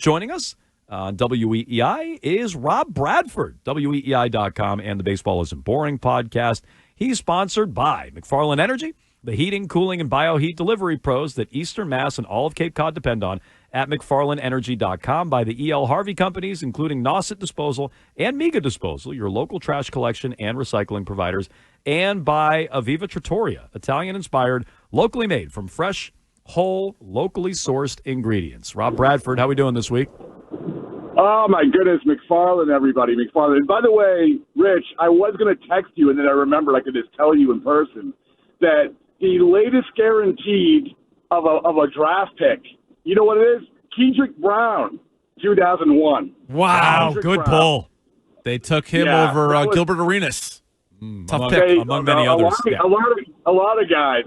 Joining us on WEEI is Rob Bradford, weei.com, and the Baseball Isn't Boring podcast. He's sponsored by McFarland Energy, the heating, cooling, and bioheat delivery pros that Eastern Mass and all of Cape Cod depend on at McFarlandEnergy.com, by the E.L. Harvey Companies, including Nauset Disposal and Mega Disposal, your local trash collection and recycling providers, and by Aviva Trattoria, Italian-inspired, locally made from fresh, whole, locally sourced ingredients. Rob Bradford, how are we doing this week? Oh, my goodness, McFarland, everybody, McFarland. And by the way, Rich, I was going to text you, and then I remembered I could just tell you in person that the latest guaranteed of a draft pick, you know what it is? Kendrick Brown, 2001. Wow, Kendrick good Brown. pull. They took him over Gilbert Arenas. Tough pick. Among many others. A lot of guys.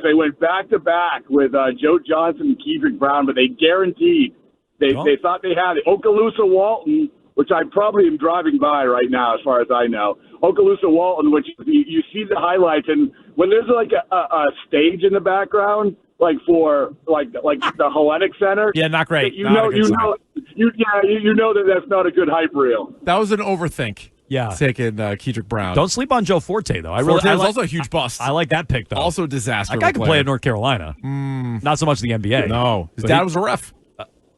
They went back-to-back with Joe Johnson and Kendrick Brown, but they guaranteed. They thought they had it. Okaloosa Walton, which I probably am driving by right now, as far as I know. Okaloosa Walton, which you see the highlights, and when there's like a stage in the background, like for like the Hellenic Center. Yeah, not great. You know that that's not a good hype reel. That was an overthink. Yeah, taking Kendrick Brown. Don't sleep on Joe Forte, though. I was also a huge bust. I like that pick, though. Also a disaster. That guy can play at North Carolina. Not so much the NBA. No, his dad was a ref.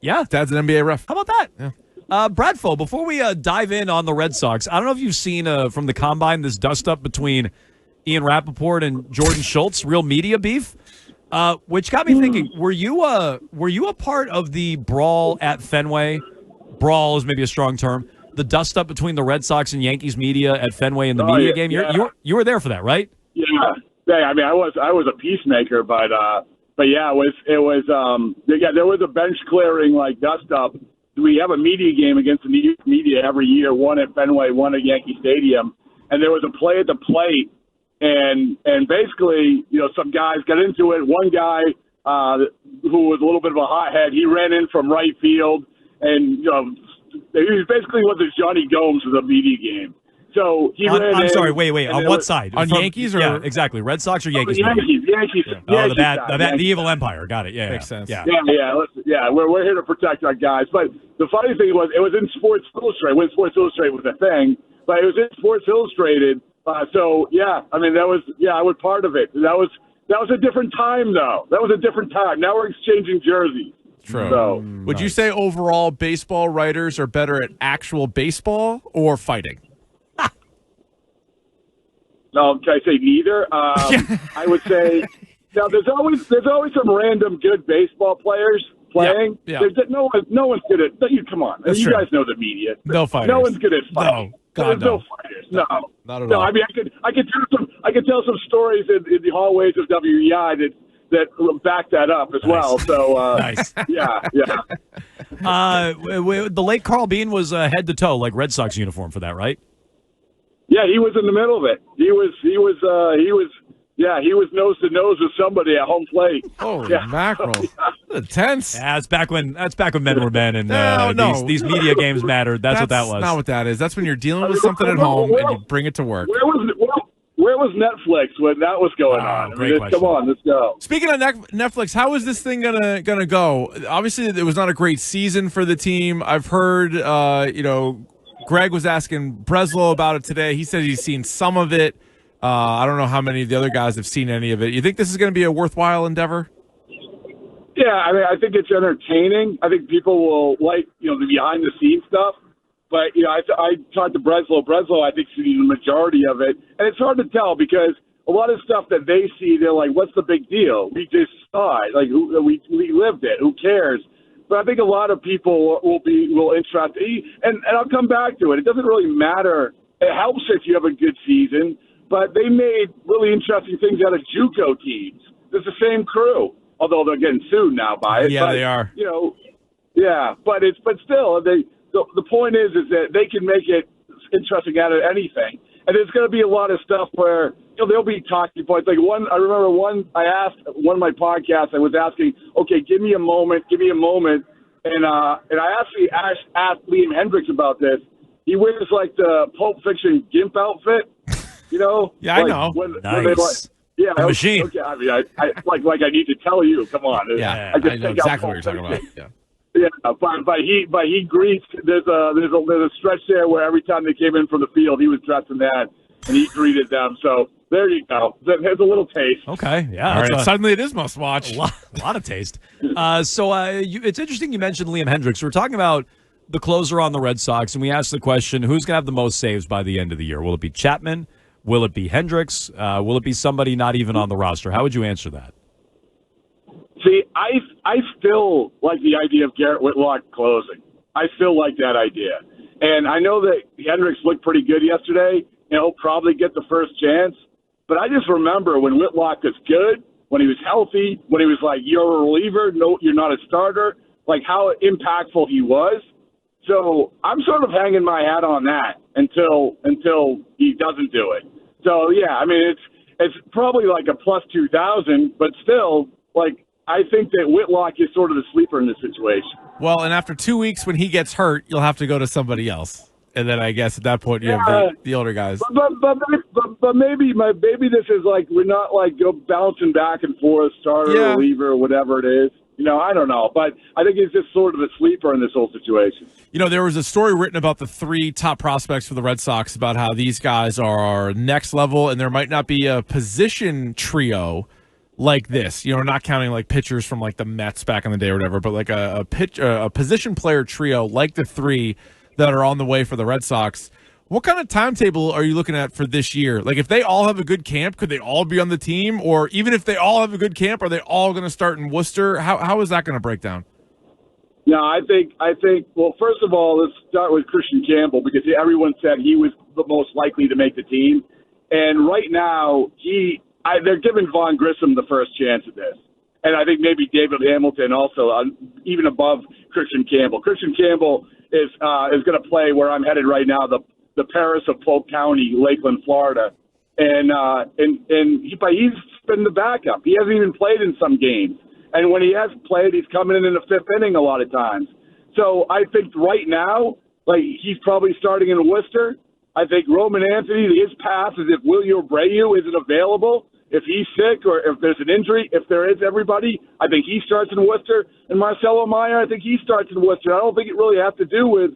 Yeah, his dad's an NBA ref. How about that? Yeah. Bradfo, before we dive in on the Red Sox, I don't know if you've seen from the Combine this dust-up between Ian Rappaport and Jordan Schultz, real media beef, which got me thinking, were you a part of the brawl at Fenway? Brawl is maybe a strong term. The dust-up between the Red Sox and Yankees media at Fenway in the media game? You were there for that, right? Yeah. I mean, I was a peacemaker, but yeah, it was there was a bench clearing, like dust-up. We have a media game against the New York media every year, one at Fenway, one at Yankee Stadium, and there was a play at the plate, and basically, some guys got into it. One guy who was a little bit of a hothead, he ran in from right field, and he basically was the Johnny Gomes of the media game. So he ran in. I'm sorry, wait. On what side? On Yankees or yeah, exactly, Red Sox or Yankees? Yankees. Yeah. Oh, the evil empire. Got it. Yeah, makes sense. Yeah. We're here to protect our guys. But the funny thing was, it was in Sports Illustrated. When Sports Illustrated was a thing, but it was in Sports Illustrated. So yeah, I mean I was part of it. That was a different time though. That was a different time. Now we're exchanging jerseys. True. So, would you say overall baseball writers are better at actual baseball or fighting? No, can I say neither? I would say there's always some random good baseball players playing. Yeah. No one's good at. Come on, That's you true. guys know the media. No fighters. No one's good at fighting. No, God, There's no no. fighters. No, not at no. all. I mean, I could tell some stories in the hallways of WEI that back that up as well. So nice. Yeah. The late Carl Bean was head to toe, like Red Sox uniform for that, right? Yeah, he was in the middle of it. He was nose to nose with somebody at home plate. Holy mackerel! Tense. Yeah, that's back when men were men, and these media games mattered. That's what that was. That's not what that is. That's when you're dealing with something at home and you bring it to work. Where was Netflix when that was going on? Great question. Come on, let's go. Speaking of Netflix, how is this thing gonna go? Obviously, it was not a great season for the team. I've heard, Greg was asking Breslow about it today. He said he's seen some of it. I don't know how many of the other guys have seen any of it. You think this is going to be a worthwhile endeavor? Yeah, I mean, I think it's entertaining. I think people will like, the behind-the-scenes stuff. But, I talked to Breslow. Breslow, I think, sees the majority of it. And it's hard to tell because a lot of stuff that they see, they're like, what's the big deal? We just saw it. Like, we lived it. Who cares? But I think a lot of people will interest. And I'll come back to it. It doesn't really matter. It helps if you have a good season. But they made really interesting things out of JUCO teams. It's the same crew, although they're getting sued now by it. Yeah, they are. But still, the point is that they can make it interesting out of anything. And there's going to be a lot of stuff where there'll be talking points. Like I remember I asked one of my podcasts. I was asking, okay, give me a moment, and I actually asked Liam Hendricks about this. He wears like the Pulp Fiction gimp outfit. Yeah, I know. Nice. The machine. Okay, I mean, I need to tell you. Come on. Yeah, I know exactly what you're talking about. Yeah. Yeah, but he greets. There's a stretch there where every time they came in from the field, he was dressed in that, and he greeted them. So there you go. There's a little taste. Okay, yeah. All right, suddenly it is must watch. A lot of taste. It's interesting you mentioned Liam Hendriks. We're talking about the closer on the Red Sox, and we asked the question, who's going to have the most saves by the end of the year? Will it be Chapman? Will it be Hendriks? Will it be somebody not even on the roster? How would you answer that? See, I still like the idea of Garrett Whitlock closing. I still like that idea. And I know that Hendriks looked pretty good yesterday, and he'll probably get the first chance. But I just remember when Whitlock was good, when he was healthy, when he was like, you're a reliever, no, you're not a starter, like how impactful he was. So I'm sort of hanging my hat on that until he doesn't do it. So, yeah, I mean, it's probably like a plus 2,000, but still, like, I think that Whitlock is sort of the sleeper in this situation. Well, and after 2 weeks when he gets hurt, you'll have to go to somebody else. And then I guess at that point you have the older guys. But maybe this is like we're not like go bouncing back and forth, starter, reliever, or whatever it is. You know, I don't know. But I think he's just sort of a sleeper in this whole situation. You know, there was a story written about the 3 top prospects for the Red Sox about how these guys are next level and there might not be a position trio like this, you know, not counting like pitchers from like the Mets back in the day or whatever, but like a position player trio like the 3 that are on the way for the Red Sox. What kind of timetable are you looking at for this year? Like if they all have a good camp, could they all be on the team? Or even if they all have a good camp, are they all going to start in Worcester? How is that going to break down? No, I think. Well, first of all, let's start with Kristian Campbell because everyone said he was the most likely to make the team, and right now they're giving Vaughn Grissom the first chance at this. And I think maybe David Hamilton also, even above Kristian Campbell. Kristian Campbell is going to play where I'm headed right now, the Paris of Polk County, Lakeland, Florida. But he's been the backup. He hasn't even played in some games. And when he has played, he's coming in the 5th inning a lot of times. So I think right now, like he's probably starting in Worcester. I think Roman Anthony, his path is if Willie Abreu isn't available. If he's sick or if there's an injury, if there is everybody, I think he starts in Worcester. And Marcelo Mayer, I think he starts in Worcester. I don't think it really has to do with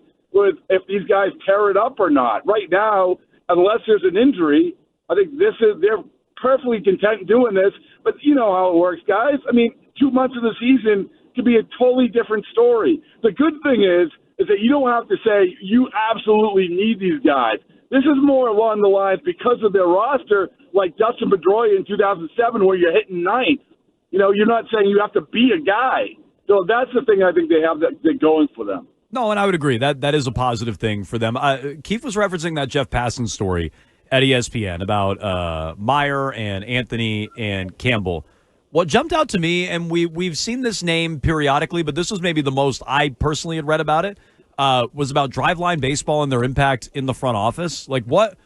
if these guys tear it up or not. Right now, unless there's an injury, I think they're perfectly content doing this. But you know how it works, guys. I mean, 2 months of the season could be a totally different story. The good thing is that you don't have to say you absolutely need these guys. This is more along the lines because of their roster, like Dustin Pedroia in 2007, where you're hitting 9th. You know, you're not saying you have to be a guy. So that's the thing I think they have that going for them. No, and I would agree. That is a positive thing for them. Keefe was referencing that Jeff Passan story at ESPN about Mayer and Anthony and Campbell. What jumped out to me, and we've seen this name periodically, but this was maybe the most I personally had read about it, was about Driveline Baseball and their impact in the front office. Like what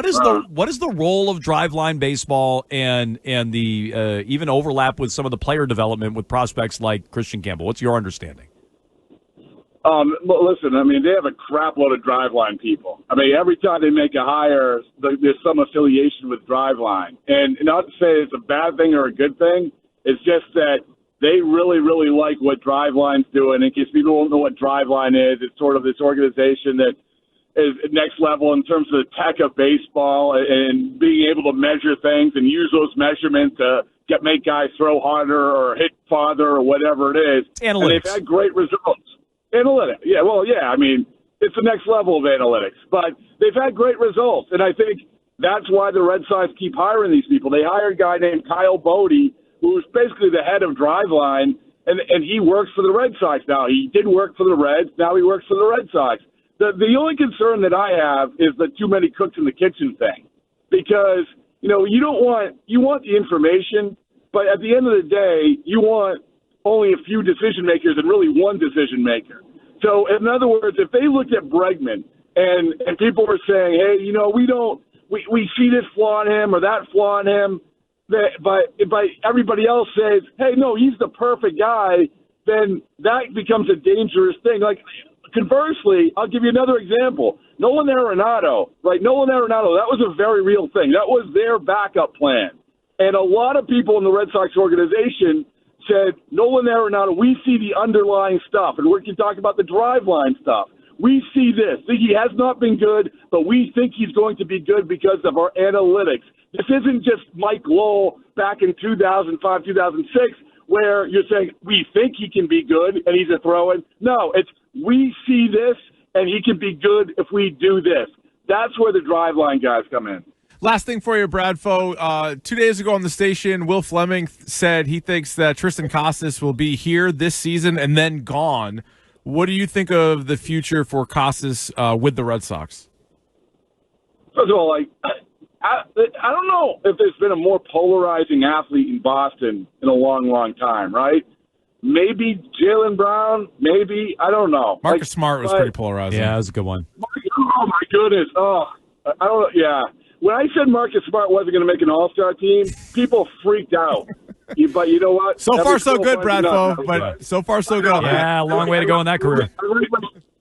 is the role of Driveline Baseball and the even overlap with some of the player development with prospects like Kristian Campbell? What's your understanding? Listen, I mean, they have a crap load of Driveline people. I mean, every time they make a hire, there's some affiliation with Driveline. And not to say it's a bad thing or a good thing, it's just that they really, really like what Driveline's doing. In case people don't know what Driveline is, it's sort of this organization that is next level in terms of the tech of baseball and being able to measure things and use those measurements to make guys throw harder or hit farther or whatever it is. Analytics. And they've had great results. Analytics. Yeah, well, yeah, I mean, it's the next level of analytics. But they've had great results, and I think that's why the Red Sox keep hiring these people. They hired a guy named Kyle Bodie, who was basically the head of Driveline, and he works for the Red Sox now. He did work for the Reds. Now he works for the Red Sox. The only concern that I have is the too many cooks in the kitchen thing, because you know you want the information, but at the end of the day, you want only a few decision makers and really one decision maker. So in other words, if they looked at Bregman and people were saying, hey, you know, we see this flaw in him or that flaw in him, but everybody else says, hey, no, he's the perfect guy, then that becomes a dangerous thing. Like, conversely, I'll give you another example. Nolan Arenado, right? Nolan Arenado, that was a very real thing. That was their backup plan. And a lot of people in the Red Sox organization said, Nolan Arenado, we see the underlying stuff, and we can talk about the Driveline stuff. We see this. He has not been good, but we think he's going to be good because of our analytics. This isn't just Mike Lowell back in 2005, 2006, where you're saying, we think he can be good, and he's a throw-in. No, it's we see this, and he can be good if we do this. That's where the Driveline guys come in. Last thing for you, Bradfo. 2 days ago on the station, Will Fleming said he thinks that Triston Casas will be here this season and then gone. What do you think of the future for Casas with the Red Sox? First of all, I don't know if there's been a more polarizing athlete in Boston in a long, long time, right? Maybe Jaylen Brown, maybe. I don't know. Marcus Smart was pretty polarizing. Yeah, that was a good one. Oh, my goodness. Oh, I don't know. Yeah. When I said Marcus Smart wasn't going to make an all-star team, people freaked out. But you know what? So far, so good, Bradfo. But so far, so good. Yeah, long way to go in that career.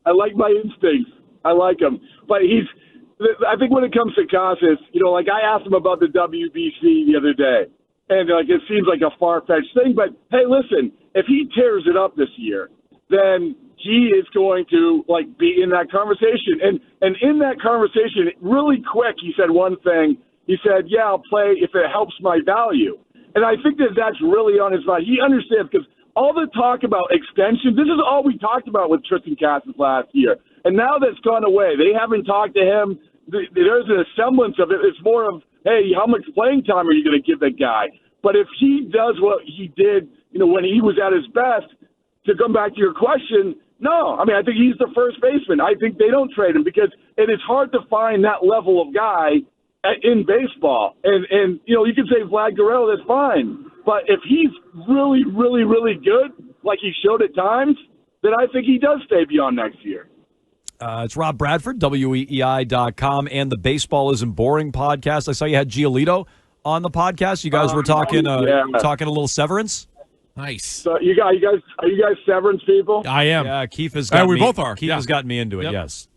I like my instincts. I like him. But I think when it comes to Casas, I asked him about the WBC the other day. And, it seems like a far-fetched thing. But, hey, listen, if he tears it up this year, then he is going to, be in that conversation. And in that conversation, really quick, he said one thing. He said, yeah, I'll play if it helps my value. And I think that's really on his mind. He understands because all the talk about extension, this is all we talked about with Triston Casas last year. And now that's gone away. They haven't talked to him. There's a semblance of it. It's more of, hey, how much playing time are you going to give that guy? But if he does what he did, when he was at his best, to come back to your question, no. I mean, I think he's the first baseman. I think they don't trade him because it is hard to find that level of guy in baseball. And you can say Vlad Guerrero, that's fine. But if he's really, really, really good, like he showed at times, then I think he does stay beyond next year. It's Rob Bradford, weei.com, and the Baseball Isn't Boring podcast. I saw you had Giolito on the podcast. You guys were talking talking a little Severance. Nice. So are you guys Severance people? I am. Yeah, Keefe has got we me. both are. Keefe has gotten me into it, yes.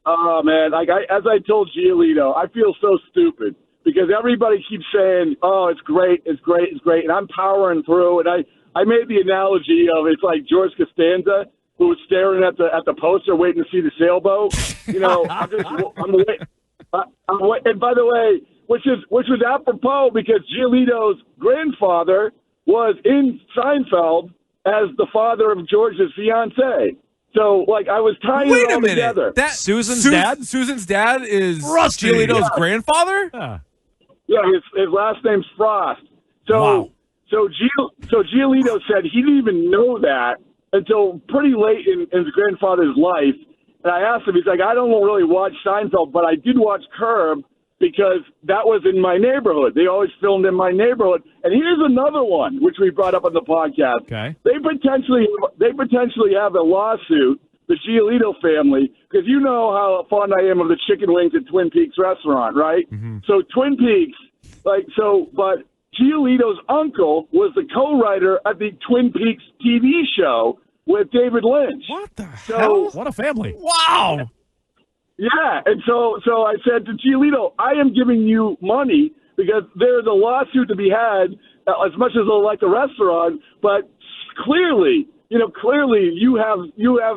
Oh, man. As I told Giolito, I feel so stupid because everybody keeps saying, oh, it's great, it's great, it's great. And I'm powering through. And I made the analogy of it's like George Costanza who was staring at the poster waiting to see the sailboat. I'm waiting. And by the way, which was apropos because Giolito's grandfather was in Seinfeld as the father of George's fiancée. So, I was tying it all together. Susan's dad? Susan's dad is Rusty. Giolito's grandfather? Yeah, his last name's Frost. So, wow. So Giolito said he didn't even know that until pretty late in his grandfather's life. And I asked him, he's like, I don't really watch Seinfeld, but I did watch Curb because that was in my neighborhood. They always filmed in my neighborhood. And here's another one, which we brought up on the podcast. Okay. They potentially have a lawsuit, the Giolito family, because you know how fond I am of the chicken wings at Twin Peaks restaurant, right? Mm-hmm. So Twin Peaks, but Giolito's uncle was the co-writer at the Twin Peaks TV show with David Lynch. What the hell? What a family. Wow. Yeah, and so I said to Giolito, I am giving you money because there's a lawsuit to be had as much as I like the restaurant, but clearly you have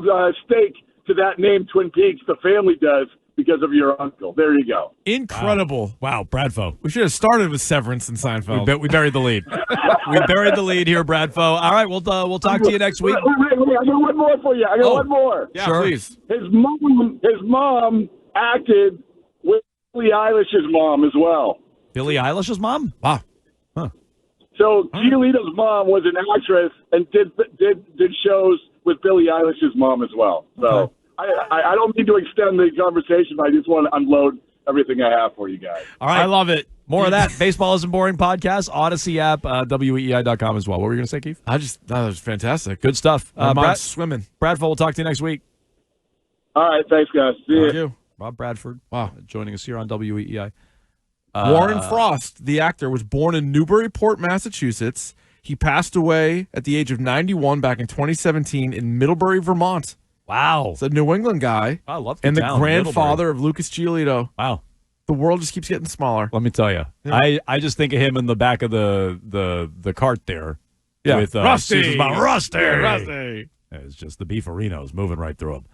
a stake to that name Twin Peaks, the family does, because of your uncle. There you go. Incredible. Wow, Bradfo. We should have started with Severance and Seinfeld. We buried the lead. We buried the lead here, Bradfo. All right, we'll talk to you next week. Wait, I got one more for you. One more. Yeah, sure. Please. His mom acted with Billie Eilish's mom as well. Billie Eilish's mom? Wow. So Giolito's mom was an actress and did shows with Billie Eilish's mom as well. So Okay. I don't need to extend the conversation. I just want to unload everything I have for you guys. All right. I love it. More of that. Baseball Isn't Boring podcast, Odyssey app, weei.com as well. What were you going to say, Keefe? That was fantastic. Good stuff. My mom's swimming. Bradford, we'll talk to you next week. All right. Thanks, guys. See you. Thank you. Rob Bradford. Wow. Joining us here on WEEI. Warren Frost, the actor, was born in Newburyport, Massachusetts. He passed away at the age of 91 back in 2017 in Middlebury, Vermont. Wow. It's a New England guy. I love and the town, grandfather of Lucas Giolito. Wow. The world just keeps getting smaller. Let me tell you. Yeah. I just think of him in the back of the cart there. Yeah. with Rusty. Susan's mom. Rusty. Yeah, Rusty. It's just the beefarinos moving right through them.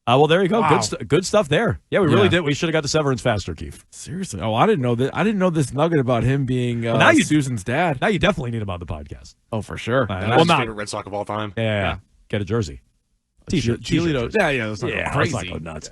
Well, there you go. Wow. Good stuff there. Yeah, we really did. We should have got to Severance faster, Keefe. Seriously. Oh, I didn't know that. I didn't know this nugget about him being now Susan's dad. Now you definitely need him on the podcast. Oh, for sure. That's his favorite Red Sox of all time. Yeah. Get a jersey. T-shirt. Giolito. Yeah, that's not Yeah, crazy. let's not go nuts.